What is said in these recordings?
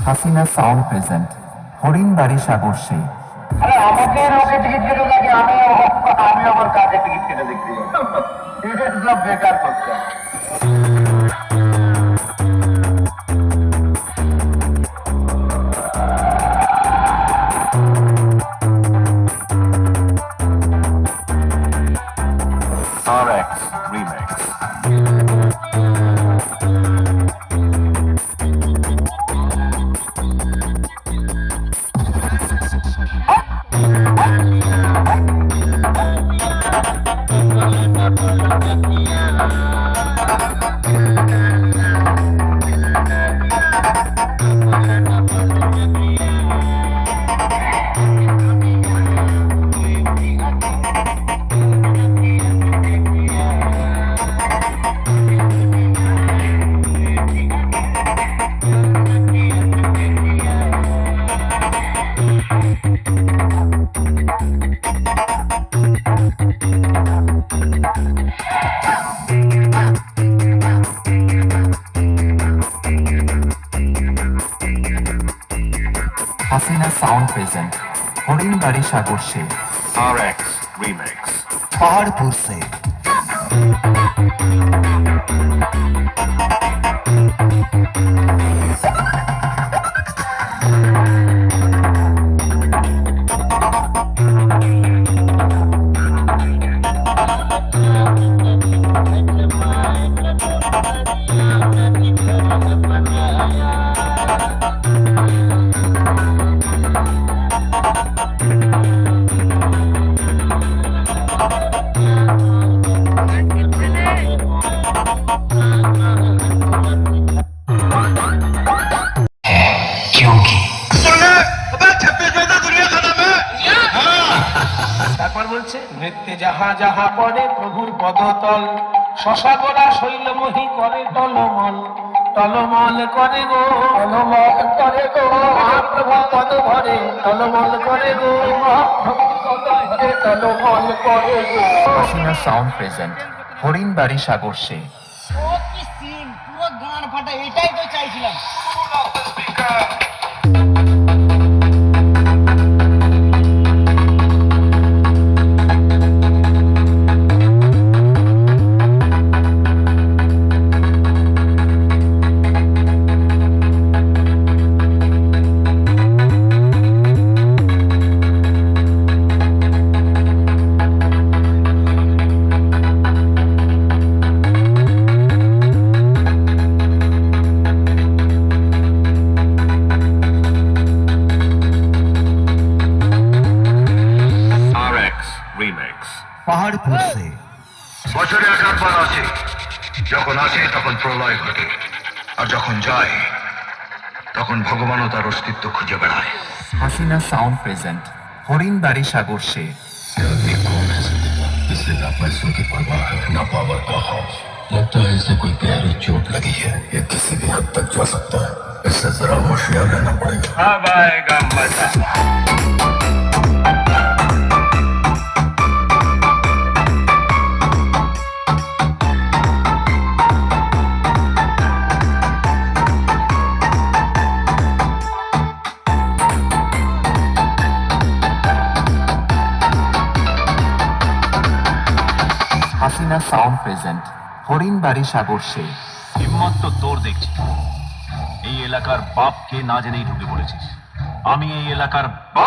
Hasina sound present Harinbari Sagar সেই। আমাকে ওকে ticket কেটে লাগে, আমি আমার কাকে টিকিট কেটে দেখতে এটা সব বেকার করছে। RX Remix. Hasina sound present Harinbari Sagar সেই। RX Remix. পাহাড়পুর সে। তারপর বলছে নৃত্যে যাহা যাহা পড়ে প্রভুর পদতল, শশা গোড়া শৈলমোহী করে টলমল, টলমল করে গো, টলমল করে গো, মহাপ্রভু পদ ভরে টলমল করে গো, টলমল করে গো। হাসিনা সাউন্ড প্রেজেন্ট হরিণবাড়ি সাগর সেই। ও কি সিন, পুরো গান ফাটা, এটাই তো চাইছিলাম। Remix. পাহাড়পুর সে। বছরে একবার আছে, যখন আসে তখন প্রলয় ঘটে, আর যখন যায় তখন ভগবানও তার অস্তিত্ব খুঁজে বেড়ায়। হাসিনা সাউন্ড প্রেজেন্ট হরিণবাড়ি সাগর সেই। इससे ना पैसों की परवाह है, ना पावर का खौफ। लगता है इसे कोई गहरी चोट लगी है, ये किसी भी हद तक जा सकता है। इससे जरा होशियार रहना पड़ेगा। अब आएगा मजा। হাসিনা সাউন্ড প্রেজেন্ট হরিণবাড়ি সাগর সেই। হিম্মত তো তোর দেখছি, এই এলাকার বাপকে না জেনেই ঢুকে পড়েছিস। আমি এই এলাকার বাপ।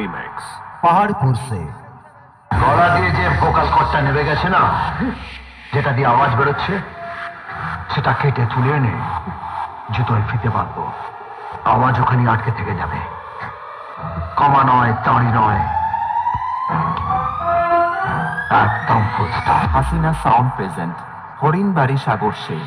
Remix. पहाड़पुर से গলা দিয়ে যে ভোকাল কর্ডটা নেমে গেছে না, যেটা দিয়ে আওয়াজ বেরোচ্ছে, সেটা কেটে তুলে এনে জুতোয় ফিতে বাঁধবো। আওয়াজ ওখানে আটকে থেকে যাবে। কমা নয়, তাড়ি নয়, একদম full stop. Hasina sound present Harinbari Sagar সে